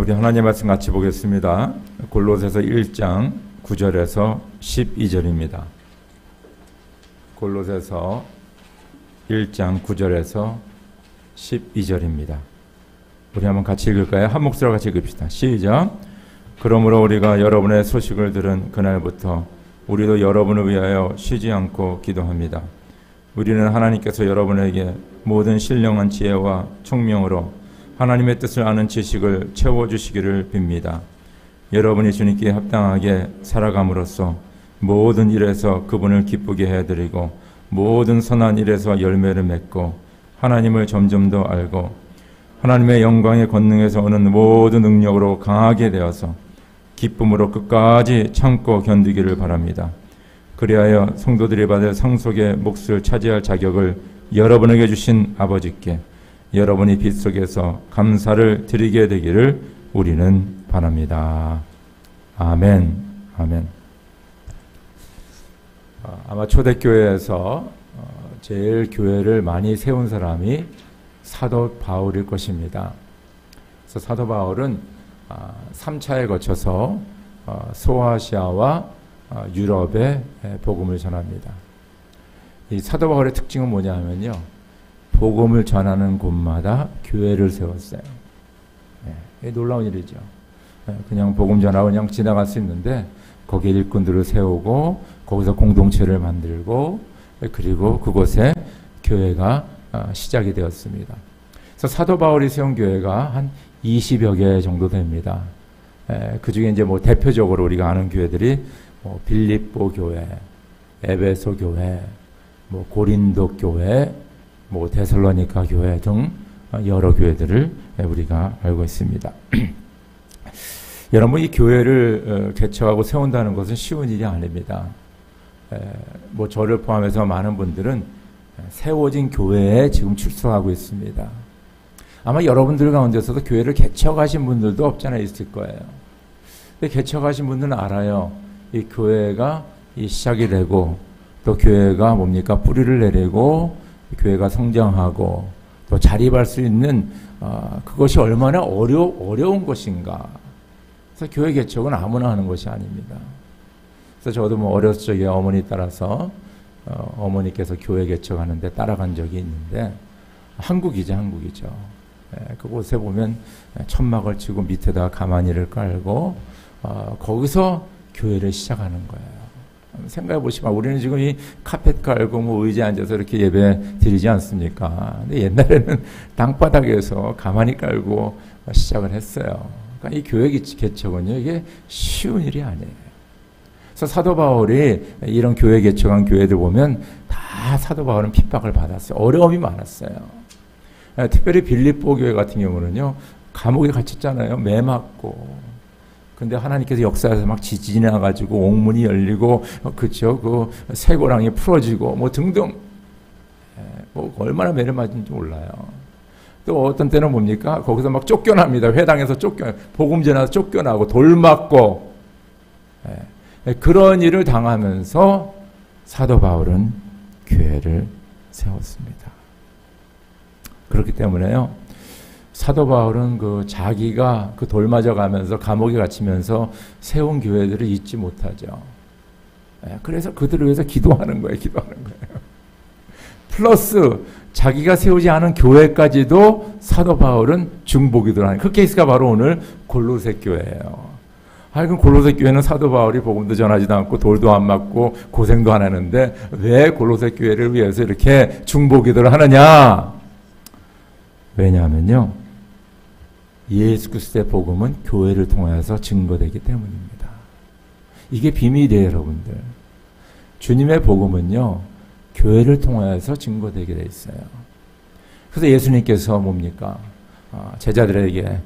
우리 하나님 말씀 같이 보겠습니다. 골로새서 1장 9절에서 12절입니다. 골로새서 1장 9절에서 12절입니다. 우리 한번 같이 읽을까요? 한 목소리로 같이 읽읍시다. 시작. 그러므로 우리가 여러분의 소식을 들은 그날부터 우리도 여러분을 위하여 쉬지 않고 기도합니다. 우리는 하나님께서 여러분에게 모든 신령한 지혜와 총명으로 하나님의 뜻을 아는 지식을 채워주시기를 빕니다. 여러분이 주님께 합당하게 살아감으로써 모든 일에서 그분을 기쁘게 해드리고 모든 선한 일에서 열매를 맺고 하나님을 점점 더 알고 하나님의 영광의 권능에서 오는 모든 능력으로 강하게 되어서 기쁨으로 끝까지 참고 견디기를 바랍니다. 그리하여 성도들이 받을 상속의 몫을 차지할 자격을 여러분에게 주신 아버지께 여러분이 빛 속에서 감사를 드리게 되기를 우리는 바랍니다. 아멘. 아멘. 아마 초대교회에서 제일 교회를 많이 세운 사람이 사도 바울일 것입니다. 그래서 사도 바울은 3차에 거쳐서 소아시아와 유럽에 복음을 전합니다. 이 사도 바울의 특징은 뭐냐 하면요. 복음을 전하는 곳마다 교회를 세웠어요. 놀라운 일이죠. 그냥 복음 전하고 그냥 지나갈 수 있는데 거기에 일꾼들을 세우고 거기서 공동체를 만들고 그리고 그곳에 교회가 시작이 되었습니다. 그래서 사도 바울이 세운 교회가 한 20여 개 정도 됩니다. 그 중에 이제 뭐 대표적으로 우리가 아는 교회들이 뭐 빌립보 교회, 에베소 교회, 뭐 고린도 교회, 뭐 데살로니가 교회 등 여러 교회들을 우리가 알고 있습니다. 여러분, 이 교회를 개척하고 세운다는 것은 쉬운 일이 아닙니다. 뭐 저를 포함해서 많은 분들은 세워진 교회에 지금 출석하고 있습니다. 아마 여러분들 가운데서도 교회를 개척하신 분들도 없지 않아 있을 거예요. 근데 개척하신 분들은 알아요. 이 교회가 이 시작이 되고 또 교회가 뭡니까? 뿌리를 내리고 교회가 성장하고 또 자립할 수 있는 그것이 얼마나 어려운 것인가. 그래서 교회 개척은 아무나 하는 것이 아닙니다. 그래서 저도 뭐 어렸을 적에 어머니 따라서 어머니께서 교회 개척하는데 따라간 적이 있는데 한국이죠. 그곳에 보면 천막을 치고 밑에다가 가마니를 깔고 거기서 교회를 시작하는 거예요. 생각해 보시면 우리는 지금 이 카펫 깔고 뭐 의자에 앉아서 이렇게 예배 드리지 않습니까? 근데 옛날에는 땅바닥에서 가만히 깔고 시작을 했어요. 그러니까 이 교회 개척은요, 이게 쉬운 일이 아니에요. 그래서 사도 바울이 이런 교회 개척한 교회들 보면 다 사도 바울은 핍박을 받았어요. 어려움이 많았어요. 특별히 빌립보 교회 같은 경우는요, 감옥에 갇혔잖아요. 매 맞고. 근데 하나님께서 역사에서 막 지나가지고 옥문이 열리고, 그쵸? 그 쇠고랑이 풀어지고, 뭐 등등. 뭐 얼마나 매를 맞은지 몰라요. 또 어떤 때는 뭡니까? 거기서 막 쫓겨납니다. 회당에서 복음 전해서 쫓겨나고, 돌 맞고. 그런 일을 당하면서 사도 바울은 교회를 세웠습니다. 그렇기 때문에요. 사도 바울은 자기가 돌 맞아 가면서 감옥에 갇히면서 세운 교회들을 잊지 못하죠. 그래서 그들을 위해서 기도하는 거예요. 플러스 자기가 세우지 않은 교회까지도 사도 바울은 중보기도를 하는 그 케이스가 바로 오늘 골로새 교회예요. 그럼 골로새 교회는 사도 바울이 복음도 전하지도 않고 돌도 안 맞고 고생도 안 하는데 왜 골로새 교회를 위해서 이렇게 중보기도를 하느냐? 왜냐하면요. 예수 그리스도의 복음은 교회를 통해서 증거되기 때문입니다. 이게 비밀이에요, 여러분들. 주님의 복음은요. 교회를 통해서 증거되게 돼 있어요. 그래서 예수님께서 뭡니까? 제자들에게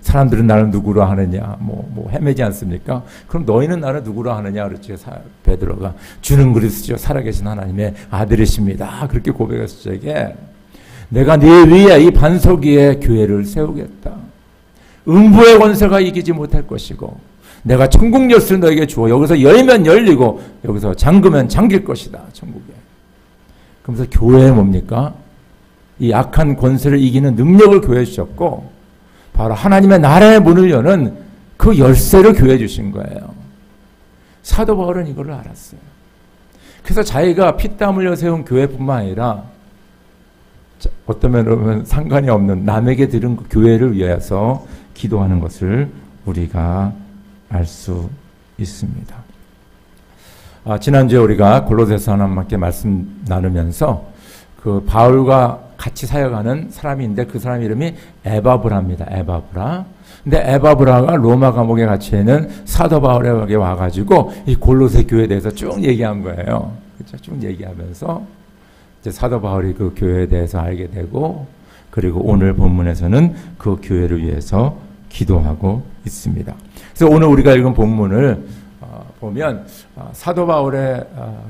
사람들은 나를 누구로 하느냐? 뭐 헤매지 않습니까? 그럼 너희는 나를 누구로 하느냐? 그렇죠. 베드로가 주는 그리스도요 살아계신 하나님의 아들이십니다. 그렇게 고백했을 적에 내가 네 위에 이 반석 위에 교회를 세우겠다. 음부의 권세가 이기지 못할 것이고 내가 천국 열쇠를 너에게 주어 여기서 열면 열리고 여기서 잠그면 잠길 것이다. 천국에. 그러면서 교회에 뭡니까? 이 악한 권세를 이기는 능력을 교회에 주셨고 바로 하나님의 나라의 문을 여는 그 열쇠를 교회에 주신 거예요. 사도 바울은 이걸 알았어요. 그래서 자기가 피땀 흘려 세운 교회뿐만 아니라 어떤 면으로 상관이 없는 남에게 들은 그 교회를 위해서 기도하는 것을 우리가 알 수 있습니다. 지난주에 우리가 골로새서 하나님께 말씀 나누면서 그 바울과 같이 사역하는 사람이 있는데 그 사람 이름이 에바브라입니다. 에바브라. 근데 에바브라가 로마 감옥에 갇혀 있는 사도 바울에게 와가지고 이 골로새 교회에 대해서 쭉 얘기한 거예요. 그렇죠? 쭉 얘기하면서 이제 사도 바울이 그 교회에 대해서 알게 되고, 그리고 오늘 본문에서는 그 교회를 위해서 기도하고 있습니다. 그래서 오늘 우리가 읽은 본문을 보면 사도 바울의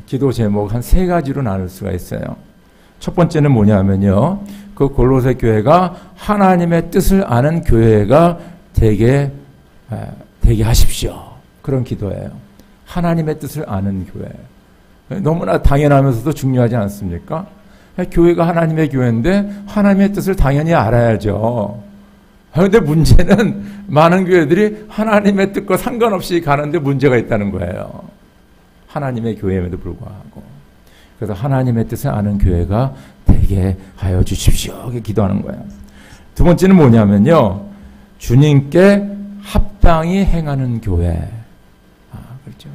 기도 제목 한 세 가지로 나눌 수가 있어요. 첫 번째는 뭐냐면요, 그 골로새 교회가 하나님의 뜻을 아는 교회가 되게 하십시오. 그런 기도예요. 하나님의 뜻을 아는 교회. 너무나 당연하면서도 중요하지 않습니까? 교회가 하나님의 교회인데 하나님의 뜻을 당연히 알아야죠. 그런데 문제는 많은 교회들이 하나님의 뜻과 상관없이 가는데 문제가 있다는 거예요. 하나님의 교회임에도 불구하고. 그래서 하나님의 뜻을 아는 교회가 되게 하여 주십시오. 이렇게 기도하는 거예요. 두 번째는 뭐냐면요, 주님께 합당히 행하는 교회. 그렇죠.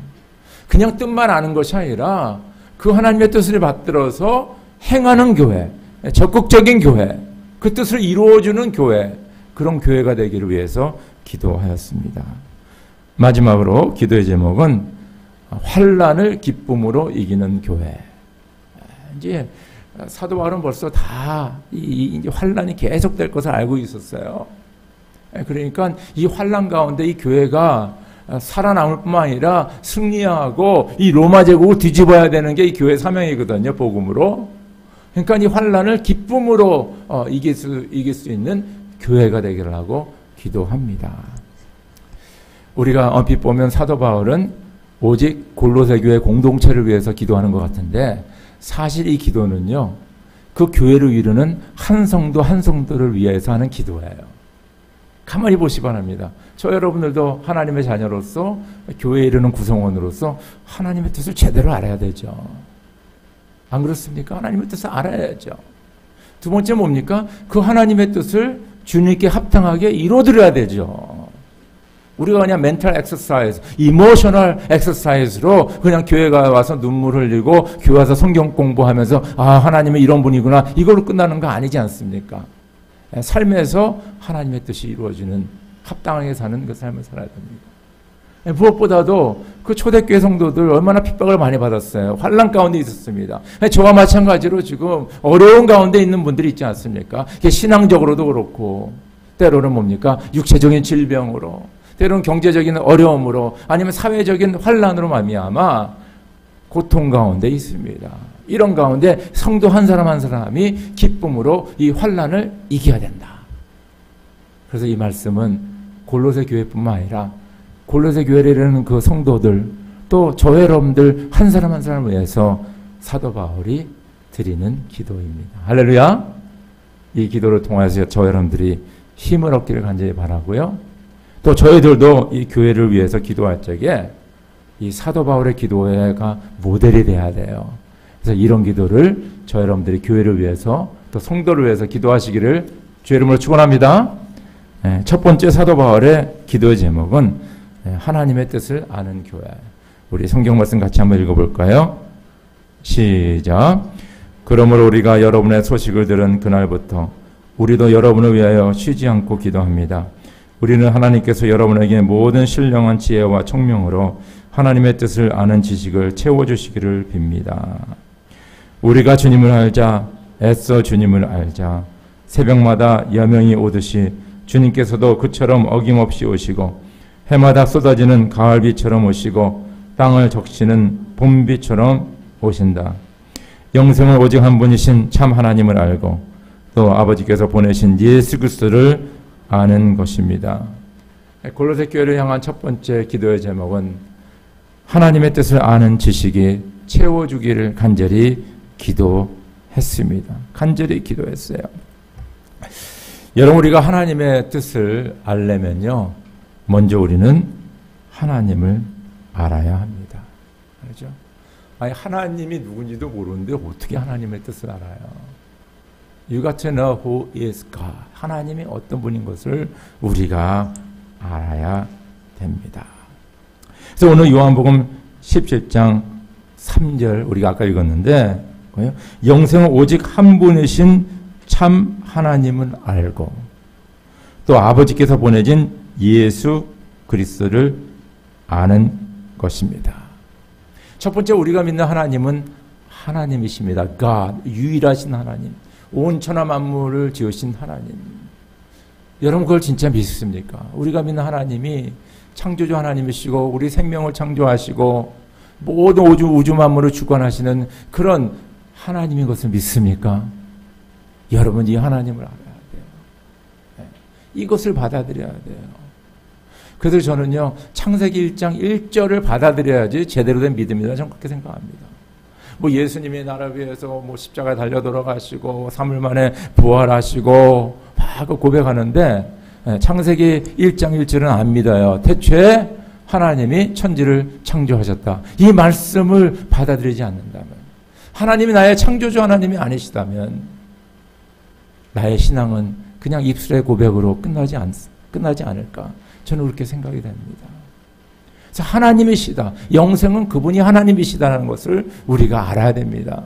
그냥 뜻만 아는 것이 아니라 그 하나님의 뜻을 받들어서 행하는 교회, 적극적인 교회, 그 뜻을 이루어주는 교회, 그런 교회가 되기를 위해서 기도하였습니다. 마지막으로 기도의 제목은 환난을 기쁨으로 이기는 교회. 이제 사도 바울은 벌써 다 이 환난이 계속될 것을 알고 있었어요. 그러니까 이 환난 가운데 이 교회가 살아남을 뿐만 아니라 승리하고 이 로마 제국을 뒤집어야 되는 게 이 교회 사명이거든요. 복음으로. 그러니까 이 환난을 기쁨으로 이길 수 있는 교회가 되기를 하고 기도합니다. 우리가 얼핏 보면 사도 바울은 오직 골로새 교회 공동체를 위해서 기도하는 것 같은데, 사실 이 기도는요, 그 교회를 이루는 한 성도 한 성도를 위해서 하는 기도예요. 가만히 보시 바랍니다. 저 여러분들도 하나님의 자녀로서 교회에 이르는 구성원으로서 하나님의 뜻을 제대로 알아야 되죠. 안 그렇습니까? 하나님의 뜻을 알아야죠. 두 번째 뭡니까? 그 하나님의 뜻을 주님께 합당하게 이루어드려야 되죠. 우리가 그냥 멘탈 엑서사이즈, 이모셔널 엑서사이즈로 그냥 교회가 와서 눈물 흘리고 교회 와서 성경 공부하면서 하나님은 이런 분이구나, 이걸로 끝나는 거 아니지 않습니까? 삶에서 하나님의 뜻이 이루어지는 합당하게 사는 그 삶을 살아야 됩니다. 무엇보다도 그 초대교회 성도들 얼마나 핍박을 많이 받았어요. 환난 가운데 있었습니다. 저와 마찬가지로 지금 어려운 가운데 있는 분들이 있지 않습니까? 신앙적으로도 그렇고, 때로는 뭡니까? 육체적인 질병으로, 때로는 경제적인 어려움으로, 아니면 사회적인 환난으로 말미암아 고통 가운데 있습니다. 이런 가운데 성도 한 사람 한 사람이 기쁨으로 이 환난을 이겨야 된다. 그래서 이 말씀은 골로새 교회뿐만 아니라 골로새 교회를 이루는 그 성도들, 또 저 여러분들 한 사람 한 사람을 위해서 사도 바울이 드리는 기도입니다. 할렐루야. 이 기도를 통해서 저 여러분들이 힘을 얻기를 간절히 바라고요. 또 저희들도 이 교회를 위해서 기도할 적에 이 사도 바울의 기도가 모델이 돼야 돼요. 그래서 이런 기도를 저 여러분들이 교회를 위해서 또 성도를 위해서 기도하시기를 주의 이름으로 축원합니다. 첫 번째 사도 바울의 기도의 제목은 하나님의 뜻을 아는 교회. 우리 성경 말씀 같이 한번 읽어볼까요? 시작. 그러므로 우리가 여러분의 소식을 들은 그날부터 우리도 여러분을 위하여 쉬지 않고 기도합니다. 우리는 하나님께서 여러분에게 모든 신령한 지혜와 총명으로 하나님의 뜻을 아는 지식을 채워주시기를 빕니다. 우리가 주님을 알자, 애써 주님을 알자. 새벽마다 여명이 오듯이 주님께서도 그처럼 어김없이 오시고, 해마다 쏟아지는 가을비처럼 오시고 땅을 적시는 봄비처럼 오신다. 영생을 오직 한 분이신 참 하나님을 알고 또 아버지께서 보내신 예수 그리스도를 아는 것입니다. 골로새 교회를 향한 첫 번째 기도의 제목은 하나님의 뜻을 아는 지식이 채워주기를 간절히 기도했습니다. 간절히 기도했어요. 여러분, 우리가 하나님의 뜻을 알려면요, 먼저 우리는 하나님을 알아야 합니다. 그렇죠? 아니, 하나님이 누군지도 모르는데 어떻게 하나님의 뜻을 알아요? You got to know who is God. 하나님이 어떤 분인 것을 우리가 알아야 됩니다. 그래서 오늘 요한복음 17장 3절 우리가 아까 읽었는데, 영생은 오직 한 분이신 참 하나님을 알고 또 아버지께서 보내신 예수 그리스도를 아는 것입니다. 첫 번째 우리가 믿는 하나님은 하나님이십니다. God, 유일하신 하나님, 온 천하 만물을 지으신 하나님. 여러분, 그걸 진짜 믿습니까? 우리가 믿는 하나님이 창조주 하나님이시고 우리 생명을 창조하시고 모든 우주 만물을 주관하시는 그런 하나님인 것을 믿습니까? 여러분, 이 하나님을 알아야 돼요. 네. 이것을 받아들여야 돼요. 그래서 저는요, 창세기 1장 1절을 받아들여야지 제대로 된 믿음이다, 저는 그렇게 생각합니다. 뭐 예수님이 나를 위해서 뭐 십자가에 달려 돌아가시고 3일 만에 부활하시고 막 고백하는데, 창세기 1장 1절은 안 믿어요. 태초에 하나님이 천지를 창조하셨다, 이 말씀을 받아들이지 않는다면, 하나님이 나의 창조주 하나님이 아니시다면 나의 신앙은 그냥 입술의 고백으로 끝나지 않을까, 저는 그렇게 생각이 됩니다. 그래서 하나님이시다, 영생은 그분이 하나님이시다는 것을 우리가 알아야 됩니다.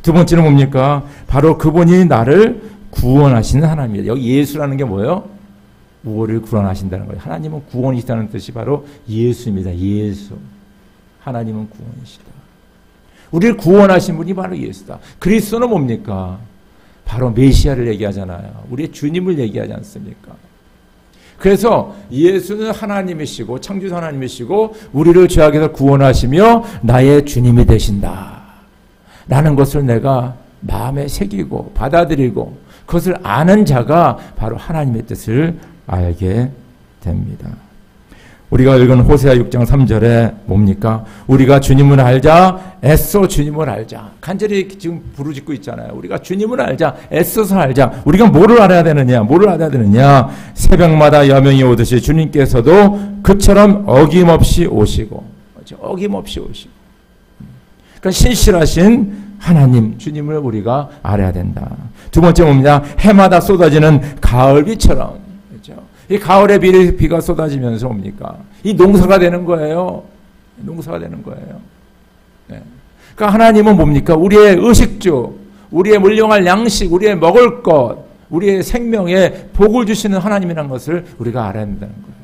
두 번째는 뭡니까? 바로 그분이 나를 구원하시는 하나님입니다. 여기 예수라는 게 뭐예요? 우리를 구원하신다는 거예요. 하나님은 구원이시다는 뜻이 바로 예수입니다. 예수. 하나님은 구원이시다. 우리를 구원하신 분이 바로 예수다. 그리스도는 뭡니까? 바로 메시아를 얘기하잖아요. 우리의 주님을 얘기하지 않습니까? 그래서 예수는 하나님이시고 창조주 하나님이시고 우리를 죄악에서 구원하시며 나의 주님이 되신다 라는 것을 내가 마음에 새기고 받아들이고 그것을 아는 자가 바로 하나님의 뜻을 알게 됩니다. 우리가 읽은 호세아 6장 3절에 뭡니까? 우리가 주님을 알자, 애써 주님을 알자. 간절히 지금 부르짖고 있잖아요. 우리가 주님을 알자, 애써서 알자. 우리가 뭐를 알아야 되느냐? 뭐를 알아야 되느냐? 새벽마다 여명이 오듯이 주님께서도 그처럼 어김없이 오시고, 어김없이 오시고. 그러니까 신실하신 하나님, 주님을 우리가 알아야 된다. 두 번째 뭡니다? 해마다 쏟아지는 가을비처럼. 이 가을에 비가 쏟아지면서 옵니까? 이 농사가 되는 거예요. 농사가 되는 거예요. 네. 그러니까 하나님은 뭡니까? 우리의 의식주, 우리의 물용할 양식, 우리의 먹을 것, 우리의 생명에 복을 주시는 하나님이라는 것을 우리가 알아야 된다는 거예요.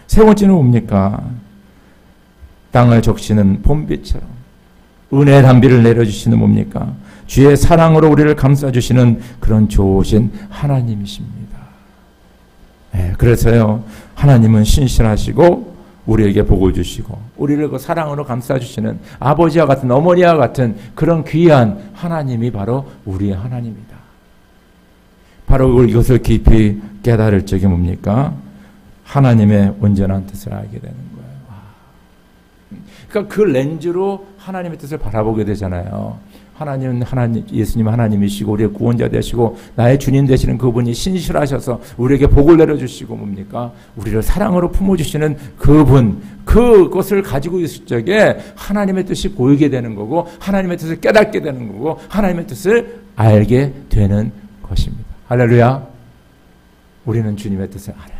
세 번째는 뭡니까? 땅을 적시는 봄비처럼 은혜의 단비를 내려주시는 뭡니까? 주의 사랑으로 우리를 감싸주시는 그런 좋으신 하나님이십니다. 네, 그래서요, 하나님은 신실하시고 우리에게 복을 주시고 우리를 그 사랑으로 감싸주시는 아버지와 같은 어머니와 같은 그런 귀한 하나님이 바로 우리의 하나님이다. 바로 이것을 깊이 깨달을 적이 뭡니까? 하나님의 온전한 뜻을 알게 되는 거예요. 그러니까 그 렌즈로 하나님의 뜻을 바라보게 되잖아요. 하나님은 예수님 하나님이시고 우리의 구원자 되시고 나의 주님 되시는 그분이 신실하셔서 우리에게 복을 내려주시고 뭡니까? 우리를 사랑으로 품어주시는 그분, 그것을 가지고 있을 적에 하나님의 뜻이 보이게 되는 거고 하나님의 뜻을 깨닫게 되는 거고 하나님의 뜻을 알게 되는 것입니다. 할렐루야. 우리는 주님의 뜻을 알아야 돼요.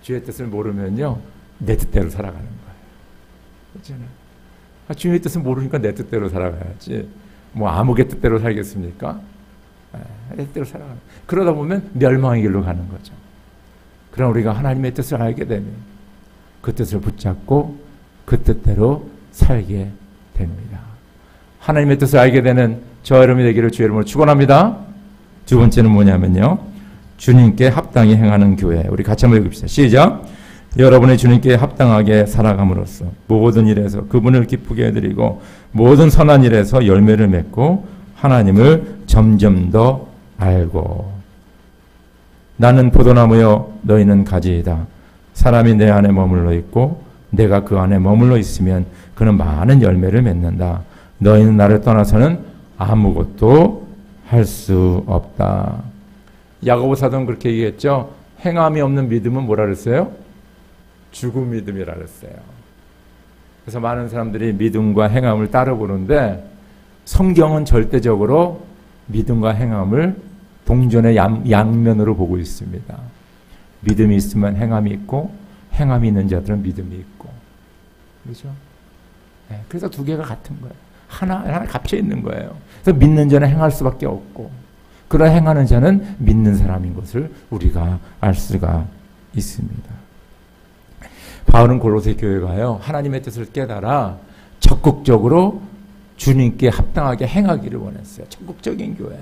주의 뜻을 모르면요, 내 뜻대로 살아가는 거예요. 그렇잖아요. 주님의 뜻은 모르니까 내 뜻대로 살아가야지. 뭐 아무개 뜻대로 살겠습니까? 내 뜻대로 살아가는. 그러다 보면 멸망의 길로 가는 거죠. 그럼 우리가 하나님의 뜻을 알게 되면 그 뜻을 붙잡고 그 뜻대로 살게 됩니다. 하나님의 뜻을 알게 되는 저와 여러분이 되기를 주의 이름으로 축원합니다. 두 번째는 뭐냐면요, 주님께 합당히 행하는 교회. 우리 같이 한번 읽읍시다. 시작. 여러분의 주님께 합당하게 살아감으로써 모든 일에서 그분을 기쁘게 해드리고 모든 선한 일에서 열매를 맺고 하나님을 점점 더 알고. 나는 포도나무여 너희는 가지이다. 사람이 내 안에 머물러 있고 내가 그 안에 머물러 있으면 그는 많은 열매를 맺는다. 너희는 나를 떠나서는 아무것도 할 수 없다. 야고보 사도는 그렇게 얘기했죠. 행함이 없는 믿음은 뭐라 그랬어요? 죽은 믿음이라 그랬어요. 그래서 많은 사람들이 믿음과 행함을 따로 보는데 성경은 절대적으로 믿음과 행함을 동전의 양면으로 보고 있습니다. 믿음이 있으면 행함이 있고 행함이 있는 자들은 믿음이 있고, 그렇죠? 네, 그래서 두 개가 같은 거예요. 하나 갇혀 있는 거예요. 그래서 믿는 자는 행할 수밖에 없고, 그러나 행하는 자는 믿는 사람인 것을 우리가 알 수가 있습니다. 바울은 골로새 교회가요, 하나님의 뜻을 깨달아 적극적으로 주님께 합당하게 행하기를 원했어요. 적극적인 교회.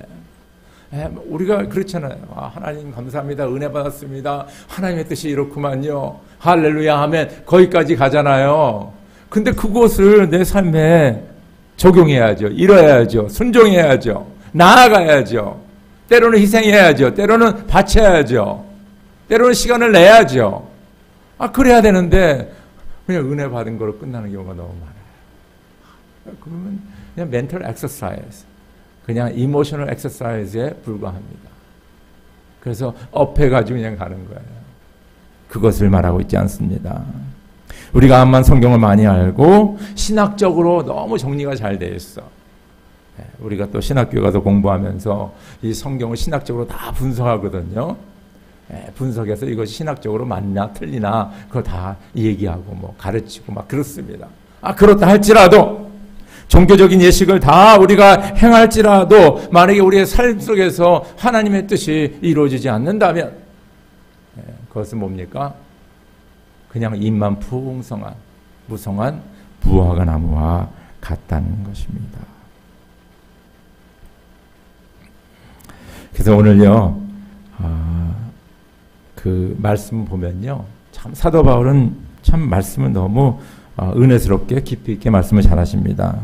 우리가 그렇잖아요. 하나님 감사합니다. 은혜 받았습니다. 하나님의 뜻이 이렇구만요. 할렐루야 하면 거기까지 가잖아요. 근데 그것을 내 삶에 적용해야죠. 이뤄야죠. 순종해야죠. 나아가야죠. 때로는 희생해야죠. 때로는 바쳐야죠. 때로는 시간을 내야죠. 그래야 되는데 그냥 은혜 받은 거로 끝나는 경우가 너무 많아요. 그러면 그냥 멘탈 엑서사이즈, 그냥 이모셔널 엑서사이즈에 불과합니다. 그래서 업해가지고 그냥 가는 거예요. 그것을 말하고 있지 않습니다. 우리가 암만 성경을 많이 알고 신학적으로 너무 정리가 잘 돼 있어. 우리가 또 신학교에 가서 공부하면서 이 성경을 신학적으로 다 분석하거든요. 분석해서 이것이 신학적으로 맞나 틀리나 그걸 다 얘기하고 뭐 가르치고 막 그렇습니다. 그렇다 할지라도 종교적인 예식을 다 우리가 행할지라도 만약에 우리의 삶 속에서 하나님의 뜻이 이루어지지 않는다면 그것은 뭡니까? 그냥 입만 풍성한 무성한 무화과 나무와 같다는 것입니다. 그래서 오늘요, 그 말씀 보면요, 참 사도 바울은 참 말씀을 너무 은혜스럽게 깊이 있게 말씀을 잘하십니다.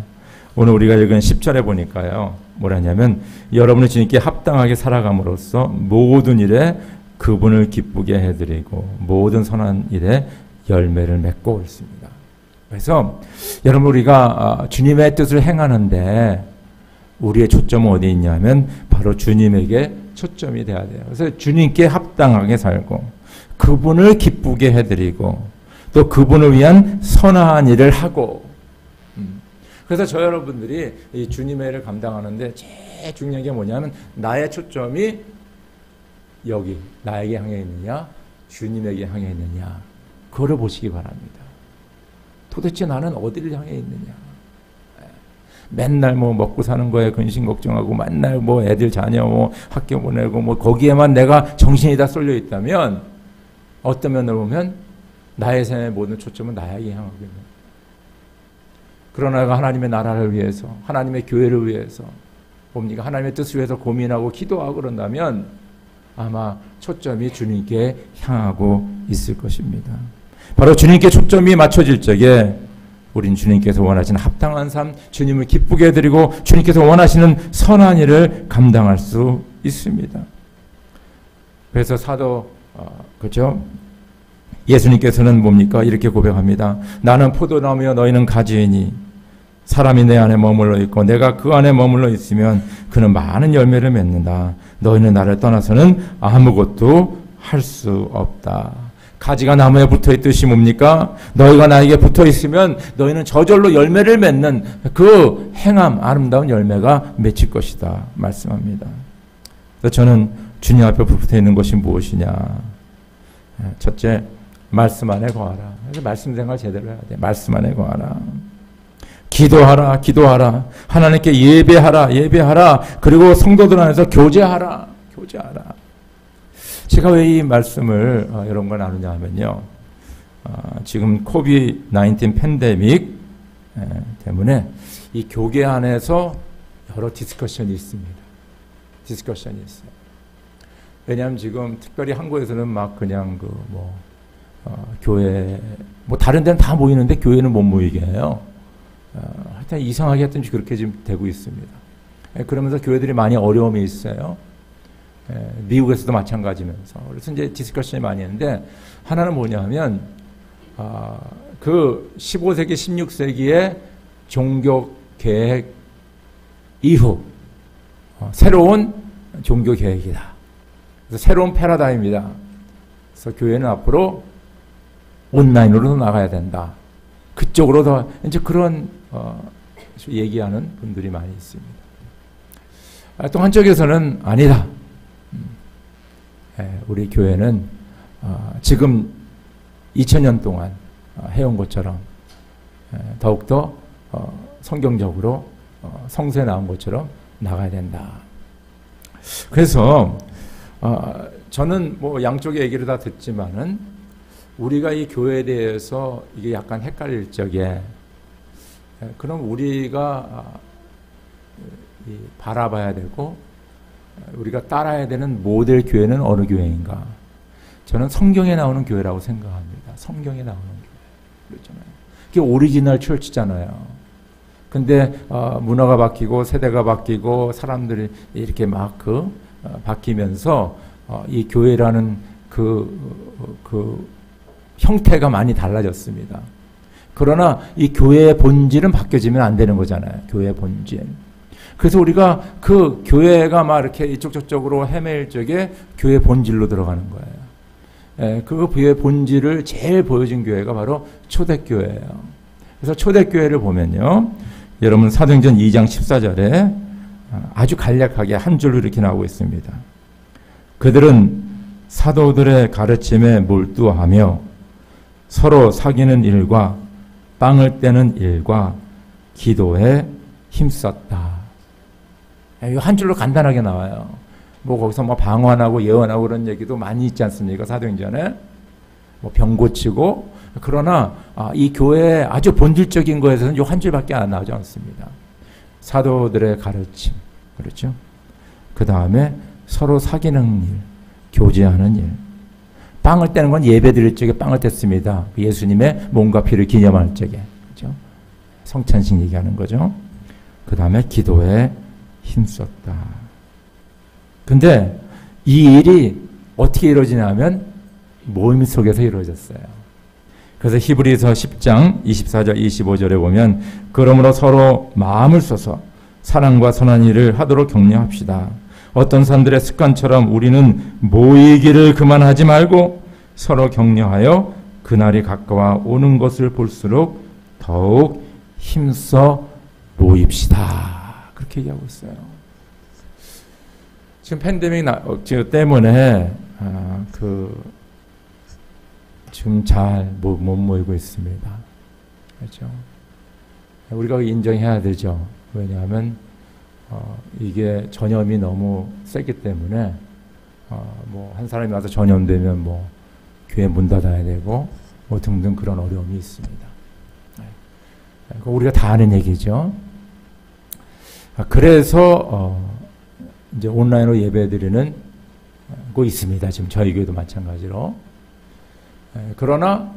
오늘 우리가 읽은 10절에 보니까요, 뭐라냐면 여러분을 주님께 합당하게 살아감으로써 모든 일에 그분을 기쁘게 해드리고 모든 선한 일에 열매를 맺고 있습니다. 그래서 여러분, 우리가 주님의 뜻을 행하는데 우리의 초점은 어디 있냐면 바로 주님에게 초점이 돼야 돼요. 그래서 주님께 합당하게 살고 그분을 기쁘게 해드리고 또 그분을 위한 선한 일을 하고, 그래서 저 여러분들이 이 주님의 일을 감당하는데 제일 중요한 게 뭐냐면 나의 초점이 여기 나에게 향해 있느냐 주님에게 향해 있느냐, 그거를 보시기 바랍니다. 도대체 나는 어디를 향해 있느냐. 맨날 뭐 먹고 사는 거에 근심 걱정하고 맨날 뭐 애들 자녀 뭐 학교 보내고 뭐 거기에만 내가 정신이 다 쏠려 있다면 어떤 면으로 보면 나의 삶의 모든 초점은 나에게 향하거든요. 그러나 하나님의 나라를 위해서, 하나님의 교회를 위해서, 뭡니까? 하나님의 뜻을 위해서 고민하고 기도하고 그런다면 아마 초점이 주님께 향하고 있을 것입니다. 바로 주님께 초점이 맞춰질 적에 우린 주님께서 원하시는 합당한 삶, 주님을 기쁘게 해드리고 주님께서 원하시는 선한 일을 감당할 수 있습니다. 그래서 사도, 그렇죠? 예수님께서는 뭡니까? 이렇게 고백합니다. 나는 포도나무여 너희는 가지이니 사람이 내 안에 머물러 있고 내가 그 안에 머물러 있으면 그는 많은 열매를 맺는다. 너희는 나를 떠나서는 아무것도 할 수 없다. 가지가 나무에 붙어있듯이 뭡니까? 너희가 나에게 붙어있으면 너희는 저절로 열매를 맺는 그 행함, 아름다운 열매가 맺힐 것이다 말씀합니다. 그래서 저는 주님 앞에 붙어있는 것이 무엇이냐. 첫째, 말씀 안에 거하라. 그래서 말씀 생활 제대로 해야 돼. 말씀 안에 거하라. 기도하라, 기도하라. 하나님께 예배하라, 예배하라. 그리고 성도들 안에서 교제하라, 교제하라. 제가 왜 이 말씀을 여러분과 나누냐 하면요, 지금 코비드-19 팬데믹 때문에 이 교계 안에서 여러 디스커션이 있습니다. 디스커션이 있어요. 왜냐하면 지금 특별히 한국에서는 막 그냥 교회, 뭐 다른 데는 다 모이는데 교회는 못 모이게 해요. 하여튼 이상하게 하여튼 그렇게 지금 되고 있습니다. 그러면서 교회들이 많이 어려움이 있어요. 미국에서도 마찬가지면서. 그래서 이제 디스커션이 많이 했는데, 하나는 뭐냐 하면, 그 15세기, 16세기의 종교 계획 이후, 새로운 종교 계획이다. 그래서 새로운 패러다임이다. 그래서 교회는 앞으로 온라인으로도 나가야 된다. 그쪽으로 더 이제 그런 얘기하는 분들이 많이 있습니다. 또 한쪽에서는 아니다. 우리 교회는 지금 2000년 동안 해온 것처럼 더욱더 성경적으로 성서에 나온 것처럼 나가야 된다. 그래서 저는 뭐 양쪽의 얘기를 다 듣지만은 우리가 이 교회에 대해서 이게 약간 헷갈릴 적에 그럼 우리가 바라봐야 되고 우리가 따라야 되는 모델 교회는 어느 교회인가? 저는 성경에 나오는 교회라고 생각합니다. 성경에 나오는 교회. 그렇잖아요. 그게 오리지널 철치잖아요. 근데 문화가 바뀌고 세대가 바뀌고 사람들이 이렇게 막 바뀌면서 이 교회라는 그 형태가 많이 달라졌습니다. 그러나 이 교회의 본질은 바뀌어지면 안 되는 거잖아요. 교회의 본질. 그래서 우리가 그 교회가 막 이렇게 이쪽 저쪽으로 헤매일 적에 교회의 본질로 들어가는 거예요. 그 교회의 본질을 제일 보여준 교회가 바로 초대교회예요. 그래서 초대교회를 보면요. 여러분 사도행전 2장 14절에 아주 간략하게 한 줄로 이렇게 나오고 있습니다. 그들은 사도들의 가르침에 몰두하며 서로 사귀는 일과 빵을 떼는 일과 기도에 힘썼다. 이 한 줄로 간단하게 나와요. 뭐 거기서 뭐 방언하고 예언하고 그런 얘기도 많이 있지 않습니까? 사도행전에 뭐 병 고치고. 그러나 이 교회의 아주 본질적인 거에서는 이 한 줄밖에 안 나오지 않습니다. 사도들의 가르침, 그렇죠? 그 다음에 서로 사귀는 일, 교제하는 일. 빵을 떼는 건 예배 드릴 적에 빵을 뗐습니다. 예수님의 몸과 피를 기념할 적에, 그렇죠? 성찬식 얘기하는 거죠. 그 다음에 기도에 힘썼다. 근데 이 일이 어떻게 이루어지냐면 모임 속에서 이루어졌어요. 그래서 히브리서 10장 24절 25절에 보면 그러므로 서로 마음을 써서 사랑과 선한 일을 하도록 격려합시다. 어떤 사람들의 습관처럼 우리는 모이기를 그만하지 말고 서로 격려하여 그날이 가까워 오는 것을 볼수록 더욱 힘써 모입시다. 그렇게 얘기하고 있어요. 지금 팬데믹 때문에 지금 잘 못 모이고 있습니다. 그렇죠? 우리가 인정해야 되죠. 왜냐하면 이게 전염이 너무 세기 때문에 뭐 한 사람이 와서 전염되면 뭐 교회 문 닫아야 되고 뭐 등등 그런 어려움이 있습니다. 우리가 다 아는 얘기죠. 그래서 이제 온라인으로 예배드리는 거 있습니다. 지금 저희 교회도 마찬가지로. 그러나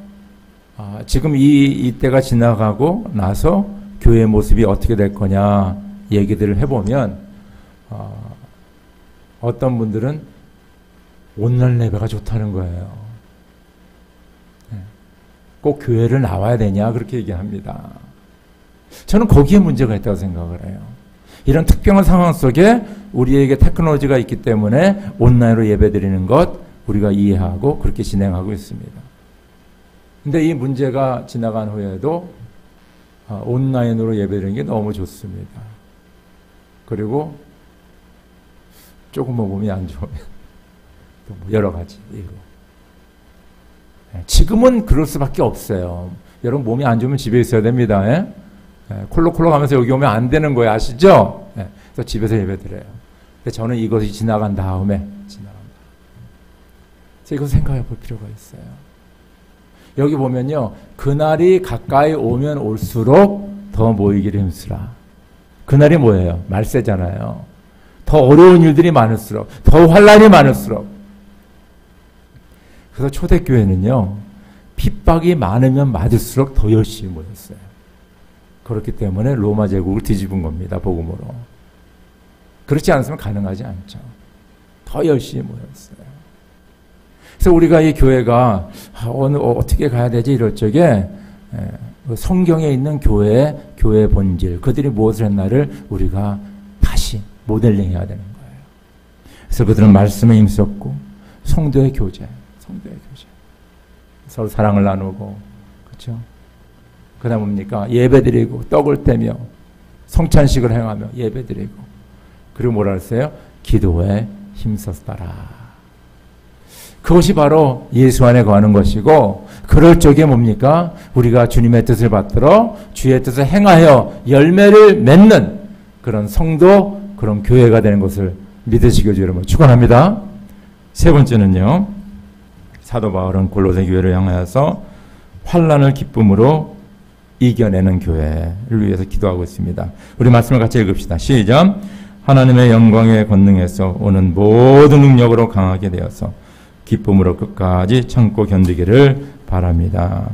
지금 이때가 지나가고 나서 교회의 모습이 어떻게 될 거냐 얘기들을 해보면 어떤 분들은 온라인 예배가 좋다는 거예요. 꼭 교회를 나와야 되냐 그렇게 얘기합니다. 저는 거기에 문제가 있다고 생각을 해요. 이런 특별한 상황 속에 우리에게 테크놀로지가 있기 때문에 온라인으로 예배드리는 것 우리가 이해하고 그렇게 진행하고 있습니다. 근데 이 문제가 지나간 후에도 온라인으로 예배드리는 게 너무 좋습니다. 그리고 조금만 몸이 안 좋으면 또 여러 가지 이유로. 지금은 그럴 수밖에 없어요. 여러분 몸이 안 좋으면 집에 있어야 됩니다. 콜록콜록 하면서 여기 오면 안 되는 거예요. 아시죠? 그래서 집에서 예배드려요. 근데 저는 이것이 지나간 다음에 그래서 이거 생각해 볼 필요가 있어요. 여기 보면요. 그날이 가까이 오면 올수록 더 모이기를 힘쓰라. 그날이 뭐예요? 말세잖아요. 더 어려운 일들이 많을수록, 더 환난이 많을수록. 그래서 초대교회는요. 핍박이 많으면 많을수록 더 열심히 모였어요. 그렇기 때문에 로마 제국을 뒤집은 겁니다. 복음으로. 그렇지 않으면 가능하지 않죠. 더 열심히 모였어요. 그래서 우리가 이 교회가 어떻게 가야 되지 이럴 적에 성경에 있는 교회의 본질, 그들이 무엇을 했나를 우리가 다시 모델링 해야 되는 거예요. 그래서 그들은 말씀에 힘썼고 성도의 교제. 서로 사랑을 나누고, 그렇죠? 그다음 뭡니까? 예배드리고 떡을 떼며 성찬식을 행하며 예배드리고, 그리고 뭐라 했어요? 기도에 힘썼더라. 그것이 바로 예수 안에 거하는 것이고, 그럴 적에 뭡니까? 우리가 주님의 뜻을 받들어 주의 뜻을 행하여 열매를 맺는 그런 성도, 그런 교회가 되는 것을 믿으시길 여러분 축원합니다. 세 번째는요, 사도 바울은 골로새 교회를 향하여서 환난을 기쁨으로 이겨내는 교회를 위해서 기도하고 있습니다. 우리 말씀을 같이 읽읍시다. 시작. 하나님의 영광의 권능에서 오는 모든 능력으로 강하게 되어서 기쁨으로 끝까지 참고 견디기를 바랍니다.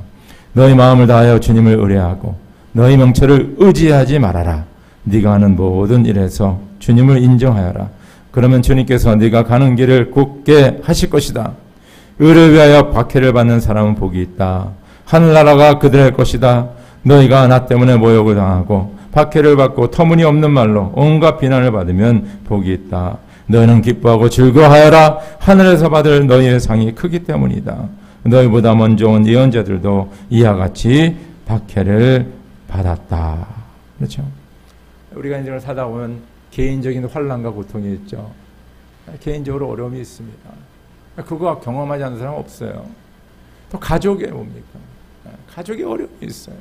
너희 마음을 다하여 주님을 의뢰하고 너희 명철을 의지하지 말아라. 네가 하는 모든 일에서 주님을 인정하여라. 그러면 주님께서 네가 가는 길을 굳게 하실 것이다. 의를 위하여 박해를 받는 사람은 복이 있다. 하늘나라가 그들의 것이다. 너희가 나 때문에 모욕을 당하고 박해를 받고 터무니없는 말로 온갖 비난을 받으면 복이 있다. 너희는 기뻐하고 즐거워하여라. 하늘에서 받을 너희의 상이 크기 때문이다. 너희보다 먼저 온 예언자들도 이와 같이 박해를 받았다. 그렇죠? 우리가 인생을 사다 보면 개인적인 환난과 고통이 있죠. 개인적으로 어려움이 있습니다. 그거 경험하지 않는 사람 없어요. 또 가족에 뭡니까? 가족에 어려움이 있어요.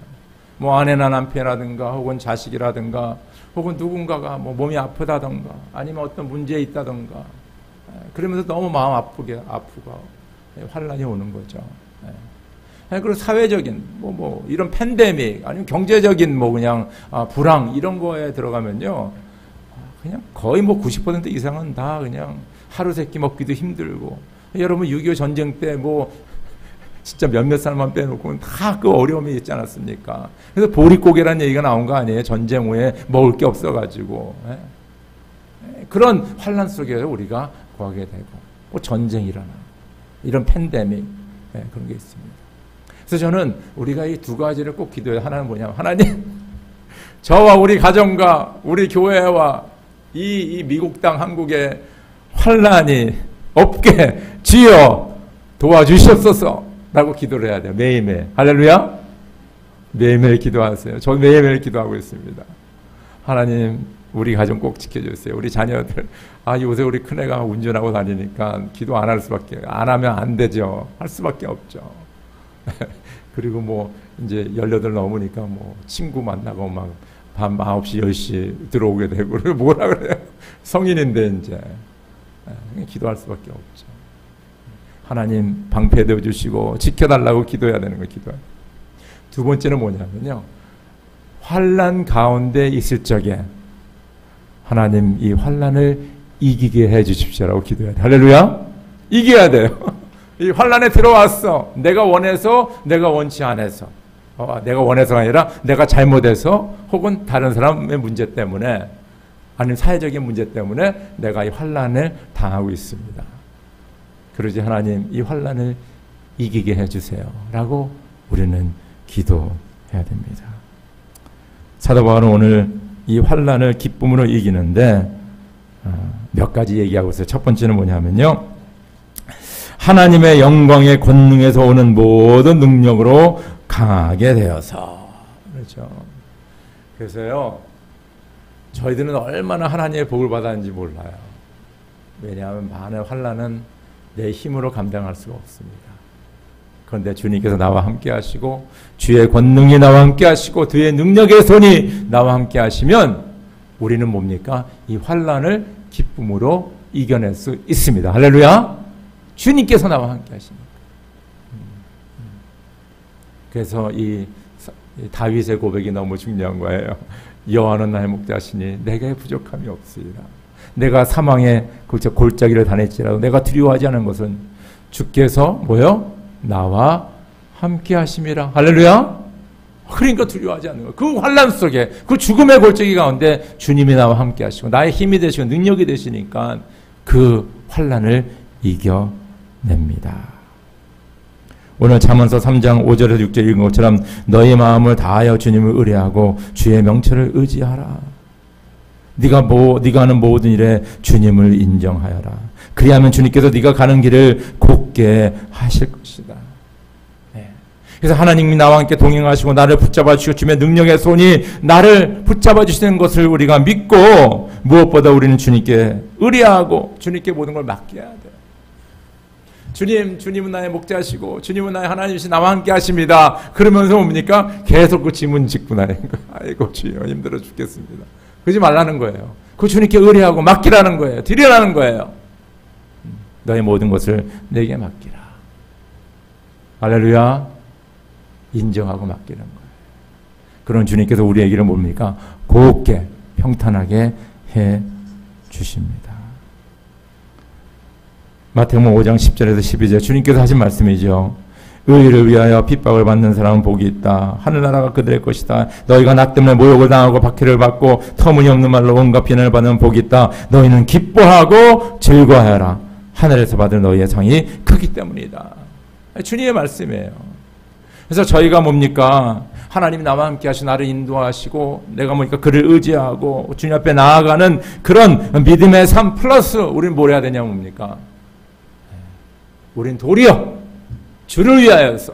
뭐 아내나 남편이라든가 혹은 자식이라든가 혹은 누군가가 뭐 몸이 아프다든가 아니면 어떤 문제에 있다든가 그러면서 너무 마음 아프고 환난이 오는 거죠. 그리고 사회적인 뭐 이런 팬데믹 아니면 경제적인 뭐 그냥 불황 이런 거에 들어가면요, 그냥 거의 뭐 90% 이상은 다 그냥 하루 세끼 먹기도 힘들고, 여러분 6.25 전쟁 때 뭐 진짜 몇몇 사람만 빼놓고 다 그 어려움이 있지 않았습니까? 그래서 보릿고개라는 얘기가 나온 거 아니에요? 전쟁 후에 먹을 게 없어가지고. 그런 환난 속에서 우리가 거하게 되고, 뭐 전쟁이 일어나, 이런 팬데믹, 그런 게 있습니다. 그래서 저는 우리가 이 두 가지를 꼭 기도해요. 하나는 뭐냐면, 하나님, 저와 우리 가정과 우리 교회와 이 미국 땅 한국에 환난이 없게 주여 도와주시옵소서 라고 기도를 해야 돼요. 매일매일. 할렐루야. 매일매일 기도하세요. 저 매일매일 기도하고 있습니다. 하나님, 우리 가정 꼭 지켜주세요. 우리 자녀들. 요새 우리 큰애가 운전하고 다니니까 기도 안 할 수밖에, 안 하면 안 되죠. 할 수밖에 없죠. 그리고 뭐 이제 18 넘으니까 뭐 친구 만나고 막 밤 9시 10시 들어오게 되고, 그리고 뭐라 그래요? 성인인데 이제 기도할 수밖에 없죠. 하나님 방패되어 주시고 지켜달라고 기도해야 되는 거 기도해요. 두 번째는 뭐냐면요, 환난 가운데 있을 적에 하나님 이 환난을 이기게 해 주십시오라고 기도해야 돼요. 할렐루야. 이겨야 돼요. 이 환난에 들어왔어. 내가 원해서, 내가 원치 않아서, 내가 원해서가 아니라 내가 잘못해서 혹은 다른 사람의 문제 때문에 아니면 사회적인 문제 때문에 내가 이 환난을 당하고 있습니다. 그러지 하나님 이 환난을 이기게 해주세요 라고 우리는 기도해야 됩니다. 사도 바울은 오늘 이 환난을 기쁨으로 이기는데 몇 가지 얘기하고 있어요. 첫 번째는 뭐냐면요, 하나님의 영광의 권능에서 오는 모든 능력으로 강하게 되어서. 그렇죠. 그래서요, 저희들은 얼마나 하나님의 복을 받았는지 몰라요. 왜냐하면 많은 환난은 내 힘으로 감당할 수가 없습니다. 그런데 주님께서 나와 함께 하시고 주의 권능이 나와 함께 하시고 주의 능력의 손이 나와 함께 하시면 우리는 뭡니까? 이 환난을 기쁨으로 이겨낼 수 있습니다. 할렐루야. 주님께서 나와 함께 하십니다. 그래서 이 다윗의 고백이 너무 중요한 거예요. 여호와는 나의 목자시니 내게 부족함이 없으리라. 내가 사망의 골짜기를 다닐지라도 내가 두려워하지 않은 것은 주께서 뭐요? 나와 함께 하심이라. 할렐루야. 그러니까 두려워하지 않는 거예요. 그 환난 속에, 그 죽음의 골짜기 가운데 주님이 나와 함께 하시고 나의 힘이 되시고 능력이 되시니까 그 환난을 이겨냅니다. 오늘 잠언서 3장 5절에서 6절 읽은 것처럼 너희 마음을 다하여 주님을 의뢰하고 주의 명철을 의지하라. 네가 하는 모든 일에 주님을 인정하여라. 그리하면 주님께서 네가 가는 길을 곧게 하실 것이다. 그래서 하나님이 나와 함께 동행하시고 나를 붙잡아 주시고 주님의 능력의 손이 나를 붙잡아 주시는 것을 우리가 믿고 무엇보다 우리는 주님께 의뢰하고 주님께 모든 걸 맡겨야 돼요. 주님은 나의 목자시고 주님은 나의 하나님이시 나와 함께 하십니다. 그러면서 뭡니까? 계속 그 지문 짓고 나는 거. 아이고 주여 힘들어 죽겠습니다. 그러지 말라는 거예요. 그 주님께 의뢰하고 맡기라는 거예요. 드리라는 거예요. 너의 모든 것을 내게 맡기라. 할렐루야. 인정하고 맡기는 거예요. 그런 주님께서 우리에게는 뭡니까? 곱게 평탄하게 해 주십니다. 마태복음 5장 10절에서 12절 주님께서 하신 말씀이죠. 의를 위하여 핍박을 받는 사람은 복이 있다. 하늘나라가 그들의 것이다. 너희가 나 때문에 모욕을 당하고 박해를 받고 터무니없는 말로 온갖 비난을 받는 복이 있다. 너희는 기뻐하고 즐거워하여라. 하늘에서 받을 너희의 상이 크기 때문이다. 주님의 말씀이에요. 그래서 저희가 뭡니까? 하나님이 나와 함께 하시고 나를 인도하시고 내가 뭡니까? 그를 의지하고 주님 앞에 나아가는 그런 믿음의 삶 플러스 우리는 뭘 해야 되냐 뭡니까? 우린 도리어 주를 위하여서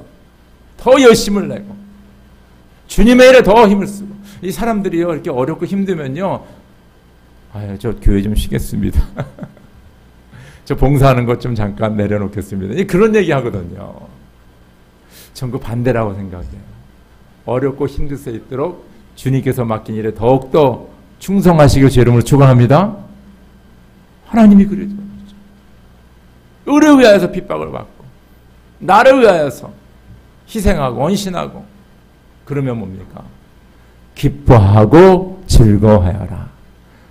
더 열심을 내고 주님의 일에 더 힘을 쓰고 이 사람들이요 이렇게 어렵고 힘들면요 저 교회 좀 쉬겠습니다. 저 봉사하는 것 좀 잠깐 내려놓겠습니다. 그런 얘기 하거든요. 전 그 반대라고 생각해요. 어렵고 힘들 수 있도록 주님께서 맡긴 일에 더욱더 충성하시길 주 이름으로 축원합니다. 하나님이 그러죠. 의를 위하여서 핍박을 받고 나를 위하여서 희생하고 헌신하고 그러면 뭡니까? 기뻐하고 즐거워하여라.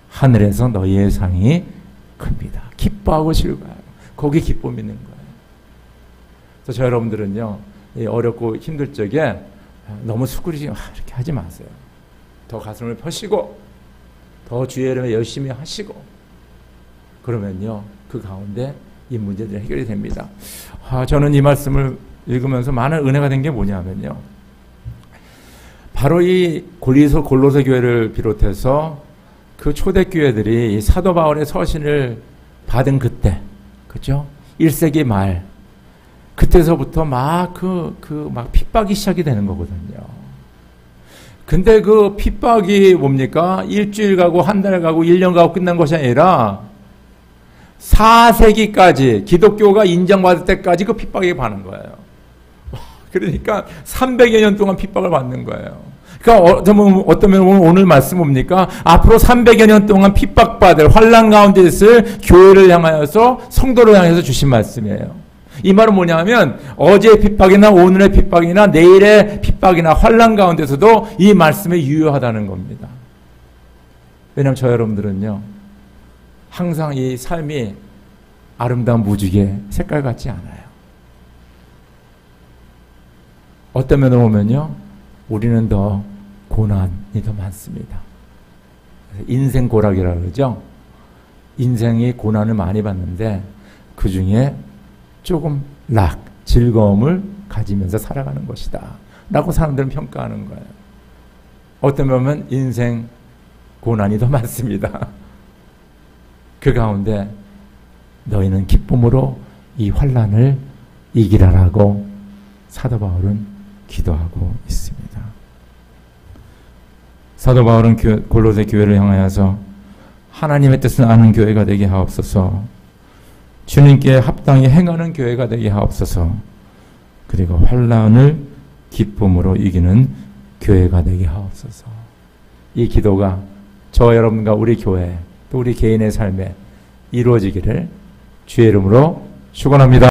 하늘에서 너희의 상이 큽니다. 기뻐하고 즐거워하여라. 거기 기쁨이 있는 거예요. 그래서 저 여러분들은요. 어렵고 힘들 적에 너무 수그리지 이렇게 하지 마세요. 더 가슴을 펴시고 더 주의 이름에 열심히 하시고 그러면요. 그 가운데 이 문제들이 해결이 됩니다. 저는 이 말씀을 읽으면서 많은 은혜가 된 게 뭐냐면요. 바로 이 골로새 교회를 비롯해서 그 초대교회들이 이 사도 바울의 서신을 받은 그때, 그죠? 1세기 말, 그때서부터 막 핍박이 시작이 되는 거거든요. 근데 그 핍박이 뭡니까? 일주일 가고 한 달 가고 1년 가고 끝난 것이 아니라 4세기까지 기독교가 인정받을 때까지 그 핍박이 받는 거예요. 그러니까 300여 년 동안 핍박을 받는 거예요. 그러니까 어떤 면은 오늘 말씀 뭡니까? 앞으로 300여 년 동안 핍박받을 환난 가운데 있을 교회를 향하여서 성도를 향해서 주신 말씀이에요. 이 말은 뭐냐면 어제의 핍박이나 오늘의 핍박이나 내일의 핍박이나 환난 가운데서도 이 말씀이 유효하다는 겁니다. 왜냐하면 저 여러분들은요. 항상 이 삶이 아름다운 무지개 색깔 같지 않아요. 어떤 면으로 보면요. 우리는 더 고난이 더 많습니다. 인생 고락이라고 그러죠. 인생이 고난을 많이 받는데 그 중에 조금 즐거움을 가지면서 살아가는 것이다 라고 사람들은 평가하는 거예요. 어떤 면은 인생 고난이 더 많습니다. 그 가운데 너희는 기쁨으로 이 환난을 이기라라고 사도 바울은 기도하고 있습니다. 사도 바울은 골로새 교회를 향하여서 하나님의 뜻을 아는 교회가 되게 하옵소서, 주님께 합당히 행하는 교회가 되게 하옵소서, 그리고 환난을 기쁨으로 이기는 교회가 되게 하옵소서. 이 기도가 저와 여러분과 우리 교회 또 우리 개인의 삶에 이루어지기를 주의 이름으로 축원합니다.